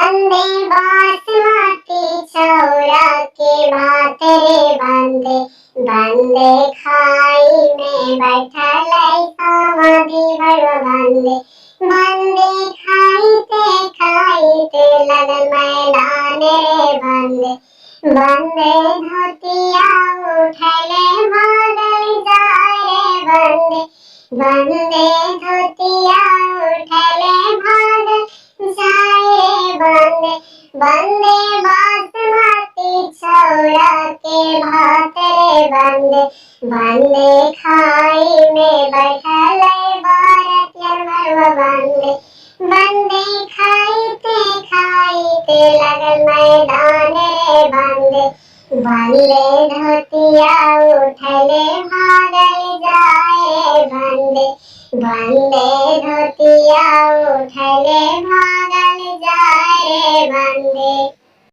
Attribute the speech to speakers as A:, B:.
A: बंदे बासमती चौरा के भात रे बंदे बंदे खाई में बैठल समाधि भर बंदे बंदे खाईते लगन मैदान रे बंदे बंदे धोतिया उठले भागल जाए रे बंदे बंदे धोतिया उठले भागल जाए रे बंदे बासमती चौरा के भात रे बंदे बंदे खाई में बैठल भारतीय मरवा बंदे बंदे खाईते लगल मैदान रे बंदे बंदे धोतिया उठले भागल जाए बंदे बंदे धोतिया उठले भागल जाए बंदे।